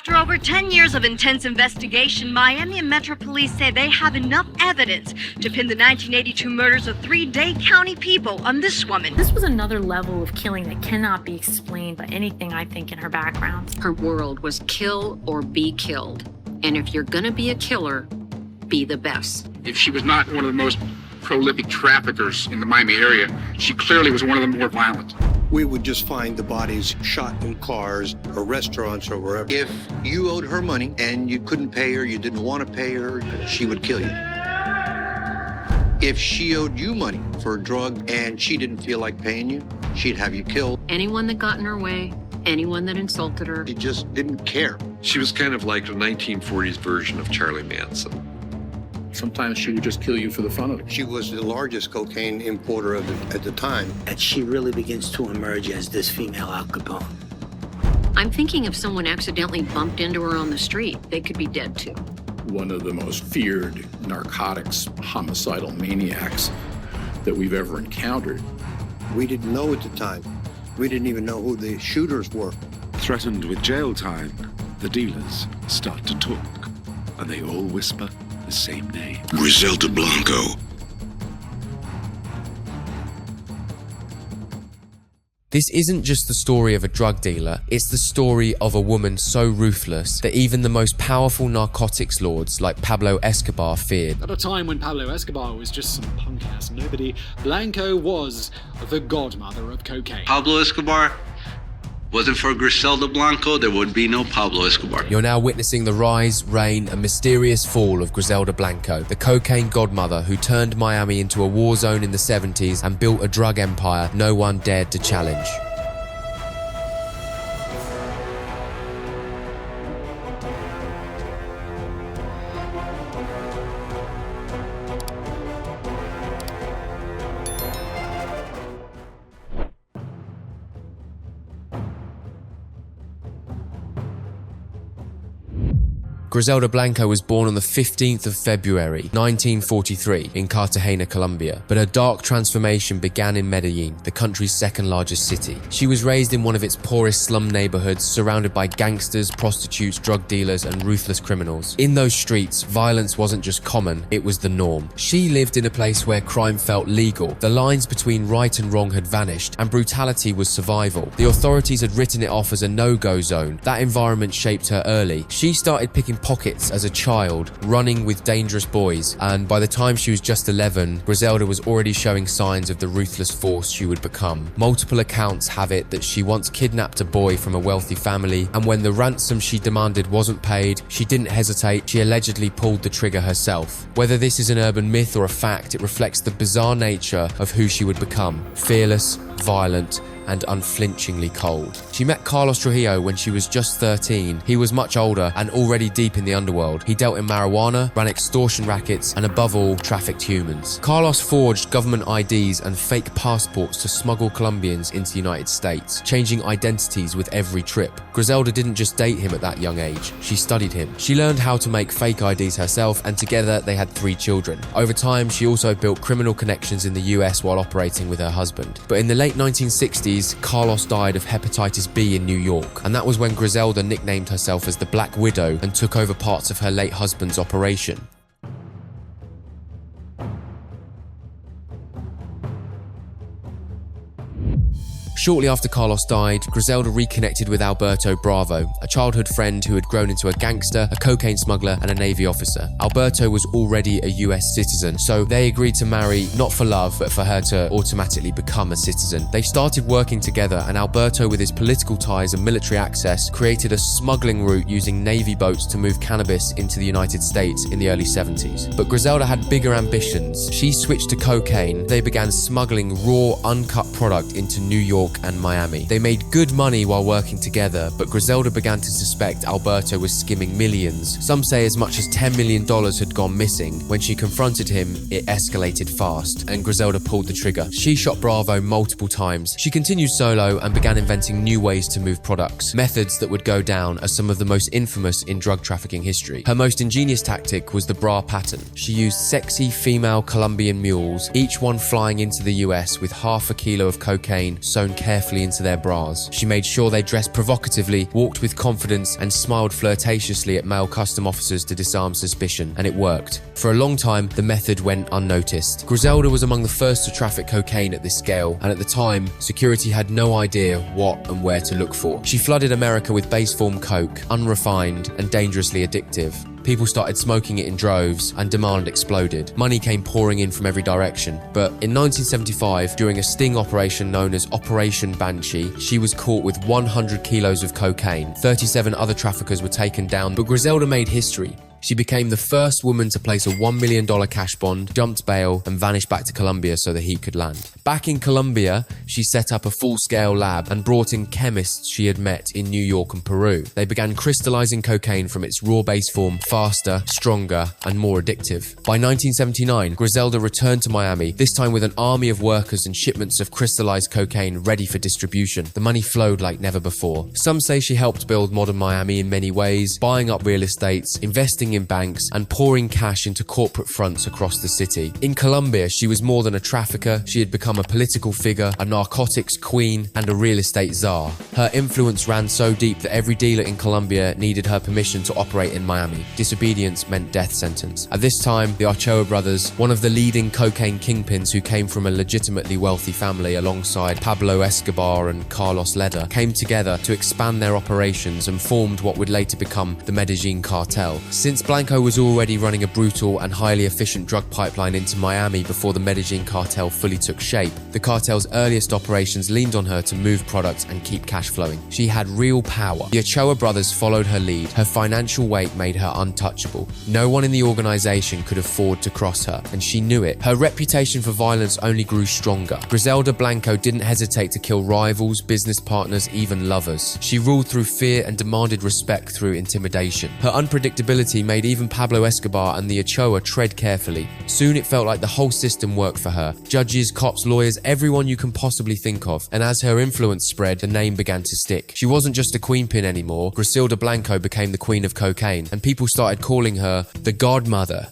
After over 10 years of intense investigation, Miami and Metro Police say they have enough evidence to pin the 1982 murders of 3 Dade County people on this woman. This was another level of killing that cannot be explained by anything, I think, in her background. Her world was kill or be killed. And if you're gonna be a killer, be the best. If she was not one of the most prolific traffickers in the Miami area, she clearly was one of the more violent. We would just find the bodies shot in cars or restaurants or wherever. If you owed her money and you couldn't pay her, you didn't want to pay her, she would kill you. If she owed you money for a drug and she didn't feel like paying you, she'd have you killed. Anyone that got in her way, anyone that insulted her. She just didn't care. She was kind of like a 1940s version of Charlie Manson. Sometimes she would just kill you for the fun of it. She was the largest cocaine importer at the time. And she really begins to emerge as this female Al Capone. I'm thinking if someone accidentally bumped into her on the street, they could be dead too. One of the most feared narcotics, homicidal maniacs that we've ever encountered. We didn't know at the time. We didn't even know who the shooters were. Threatened with jail time, the dealers start to talk, and they all whisper the same name. Griselda Blanco. This isn't just the story of a drug dealer, it's the story of a woman so ruthless that even the most powerful narcotics lords like Pablo Escobar feared. At a time when Pablo Escobar was just some punk-ass nobody, Blanco was the godmother of cocaine. Pablo Escobar wasn't for Griselda Blanco, there would be no Pablo Escobar. You're now witnessing the rise, reign, and mysterious fall of Griselda Blanco, the cocaine godmother who turned Miami into a war zone in the 70s and built a drug empire no one dared to challenge. Griselda Blanco was born on the 15th of February, 1943 in Cartagena, Colombia, but her dark transformation began in Medellin, the country's second largest city. She was raised in one of its poorest slum neighborhoods, surrounded by gangsters, prostitutes, drug dealers, and ruthless criminals. In those streets, violence wasn't just common, it was the norm. She lived in a place where crime felt legal, the lines between right and wrong had vanished, and brutality was survival. The authorities had written it off as a no-go zone. That environment shaped her early. She started picking pockets as a child, running with dangerous boys, and by the time she was just 11, Griselda was already showing signs of the ruthless force she would become. Multiple accounts have it that she once kidnapped a boy from a wealthy family, and when the ransom she demanded wasn't paid, she didn't hesitate, she allegedly pulled the trigger herself. Whether this is an urban myth or a fact, it reflects the bizarre nature of who she would become: fearless, violent, and unflinchingly cold. She met Carlos Trujillo when she was just 13. He was much older and already deep in the underworld. He dealt in marijuana, ran extortion rackets, and above all, trafficked humans. Carlos forged government IDs and fake passports to smuggle Colombians into the United States, changing identities with every trip. Griselda didn't just date him at that young age, she studied him. She learned how to make fake IDs herself, and together they had 3 children. Over time, she also built criminal connections in the US while operating with her husband. But in the late 1960s, Carlos died of hepatitis B in New York, and that was when Griselda nicknamed herself as the Black Widow and took over parts of her late husband's operation. Shortly after Carlos died, Griselda reconnected with Alberto Bravo, a childhood friend who had grown into a gangster, a cocaine smuggler, and a Navy officer. Alberto was already a US citizen, so they agreed to marry not for love, but for her to automatically become a citizen. They started working together, and Alberto, with his political ties and military access, created a smuggling route using Navy boats to move cannabis into the United States in the early 70s. But Griselda had bigger ambitions. She switched to cocaine. They began smuggling raw, uncut product into New York and Miami. They made good money while working together, but Griselda began to suspect Alberto was skimming millions. Some say as much as $10 million had gone missing. When she confronted him, it escalated fast, and Griselda pulled the trigger. She shot Bravo multiple times. She continued solo and began inventing new ways to move products, methods that would go down as some of the most infamous in drug trafficking history. Her most ingenious tactic was the bra pattern. She used sexy female Colombian mules, each one flying into the US with half a kilo of cocaine sewn carefully into their bras. She made sure they dressed provocatively, walked with confidence, and smiled flirtatiously at male custom officers to disarm suspicion, and it worked. For a long time, the method went unnoticed. Griselda was among the first to traffic cocaine at this scale, and at the time, security had no idea what and where to look for. She flooded America with base form coke, unrefined and dangerously addictive. People started smoking it in droves, and demand exploded. Money came pouring in from every direction. But in 1975, during a sting operation known as Operation Banshee, she was caught with 100 kilos of cocaine. 37 other traffickers were taken down, but Griselda made history. She became the first woman to place a $1 million cash bond, jumped bail, and vanished back to Colombia so the heat could land. Back in Colombia, she set up a full-scale lab and brought in chemists she had met in New York and Peru. They began crystallizing cocaine from its raw base form faster, stronger, and more addictive. By 1979, Griselda returned to Miami, this time with an army of workers and shipments of crystallized cocaine ready for distribution. The money flowed like never before. Some say she helped build modern Miami in many ways, buying up real estates, investing in banks, and pouring cash into corporate fronts across the city. In Colombia, she was more than a trafficker. She had become a political figure, a narcotics queen, and a real estate czar. Her influence ran so deep that every dealer in Colombia needed her permission to operate in Miami. Disobedience meant death sentence. At this time, the Ochoa brothers, one of the leading cocaine kingpins who came from a legitimately wealthy family alongside Pablo Escobar and Carlos Leder, came together to expand their operations and formed what would later become the Medellin cartel. Since Blanco was already running a brutal and highly efficient drug pipeline into Miami before the Medellin cartel fully took shape, the cartel's earliest operations leaned on her to move products and keep cash flowing. She had real power. The Ochoa brothers followed her lead. Her financial weight made her untouchable. No one in the organization could afford to cross her, and she knew it. Her reputation for violence only grew stronger. Griselda Blanco didn't hesitate to kill rivals, business partners, even lovers. She ruled through fear and demanded respect through intimidation. Her unpredictability made even Pablo Escobar and the Ochoa tread carefully. Soon it felt like the whole system worked for her. Judges, cops, lawyers, everyone you can possibly think of. And as her influence spread, the name began to stick. She wasn't just a queenpin anymore. Griselda Blanco became the queen of cocaine, and people started calling her the Godmother.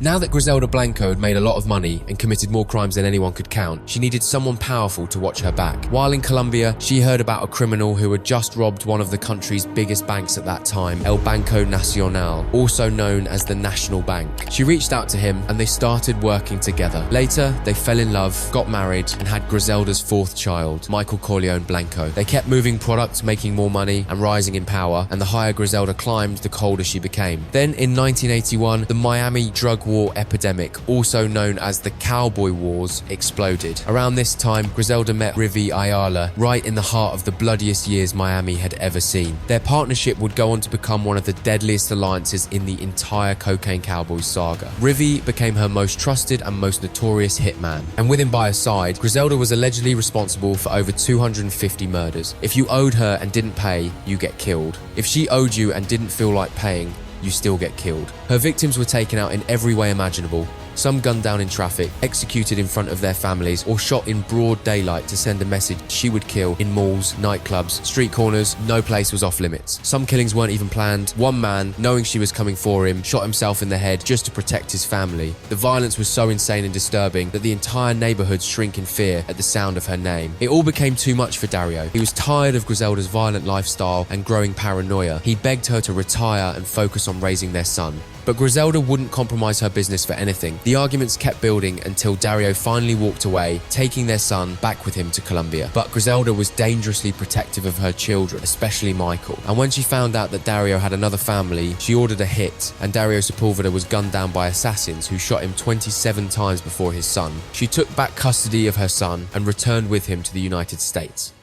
Now that Griselda Blanco had made a lot of money and committed more crimes than anyone could count, she needed someone powerful to watch her back. While in Colombia, she heard about a criminal who had just robbed one of the country's biggest banks at that time, El Banco Nacional, also known as the National Bank. She reached out to him and they started working together. Later, they fell in love, got married, and had Griselda's fourth child, Michael Corleone Blanco. They kept moving products, making more money, and rising in power, and the higher Griselda climbed, the colder she became. Then in 1981, the Miami drug war epidemic, also known as the Cowboy Wars, exploded. Around this time, Griselda met Rivi Ayala, right in the heart of the bloodiest years Miami had ever seen. Their partnership would go on to become one of the deadliest alliances in the entire Cocaine Cowboys saga. Rivi became her most trusted and most notorious hitman, and with him by her side, Griselda was allegedly responsible for over 250 murders. If you owed her and didn't pay, you get killed. If she owed you and didn't feel like paying, you still get killed. Her victims were taken out in every way imaginable. Some gunned down in traffic, executed in front of their families, or shot in broad daylight to send a message she would kill in malls, nightclubs, street corners. No place was off limits. Some killings weren't even planned. One man, knowing she was coming for him, shot himself in the head just to protect his family. The violence was so insane and disturbing that the entire neighborhood shrank in fear at the sound of her name. It all became too much for Dario. He was tired of Griselda's violent lifestyle and growing paranoia. He begged her to retire and focus on raising their son. But Griselda wouldn't compromise her business for anything. The arguments kept building until Dario finally walked away, taking their son back with him to Colombia. But Griselda was dangerously protective of her children, especially Michael. And when she found out that Dario had another family, she ordered a hit, and Dario Sepulveda was gunned down by assassins who shot him 27 times before his son. She took back custody of her son and returned with him to the United States.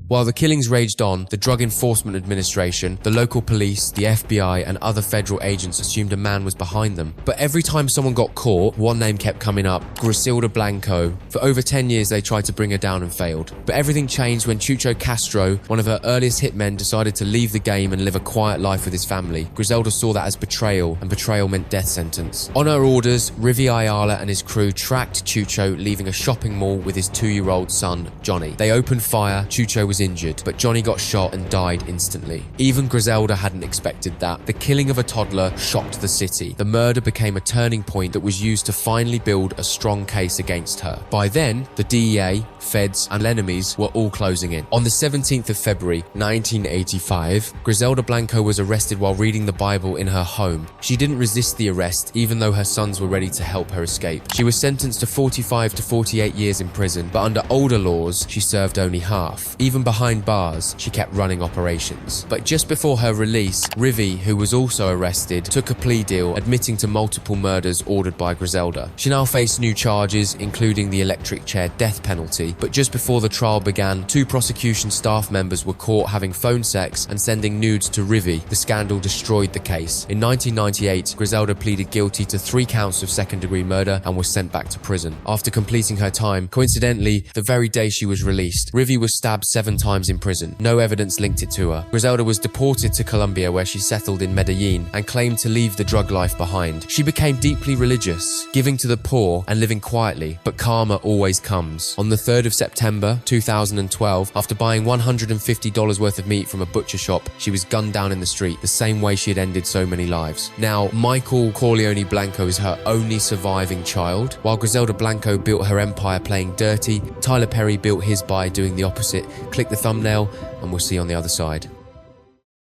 While the killings raged on, the Drug Enforcement Administration, the local police, the FBI, and other federal agents assumed a man was behind them. But every time someone got caught, one name kept coming up: Griselda Blanco. For over 10 years, they tried to bring her down and failed. But everything changed when Chucho Castro, one of her earliest hitmen, decided to leave the game and live a quiet life with his family. Griselda saw that as betrayal, and betrayal meant death sentence. On her orders, Rivi Ayala and his crew tracked Chucho leaving a shopping mall with his 2-year-old son, Johnny. They opened fire. Chucho was was injured, but Johnny got shot and died instantly. Even Griselda hadn't expected that. The killing of a toddler shocked the city. The murder became a turning point that was used to finally build a strong case against her. By then, the DEA, feds, and enemies were all closing in. On the 17th of February, 1985, Griselda Blanco was arrested while reading the Bible in her home. She didn't resist the arrest, even though her sons were ready to help her escape. She was sentenced to 45 to 48 years in prison, but under older laws, she served only half. Even behind bars, she kept running operations. But just before her release, Rivi, who was also arrested, took a plea deal admitting to multiple murders ordered by Griselda. She now faced new charges, including the electric chair death penalty, but just before the trial began, 2 prosecution staff members were caught having phone sex and sending nudes to Rivi. The scandal destroyed the case. In 1998, Griselda pleaded guilty to 3 counts of second-degree murder and was sent back to prison. After completing her time, coincidentally, the very day she was released, Rivi was stabbed 7 times in prison. No evidence linked it to her. Griselda was deported to Colombia, where she settled in Medellin and claimed to leave the drug life behind. She became deeply religious, giving to the poor and living quietly, but karma always comes. On the 3rd of September 2012, after buying $150 worth of meat from a butcher shop, she was gunned down in the street, the same way she had ended so many lives. Now, Michael Corleone Blanco is her only surviving child. While Griselda Blanco built her empire playing dirty, Tyler Perry built his by doing the opposite. Click the thumbnail and we'll see you on the other side.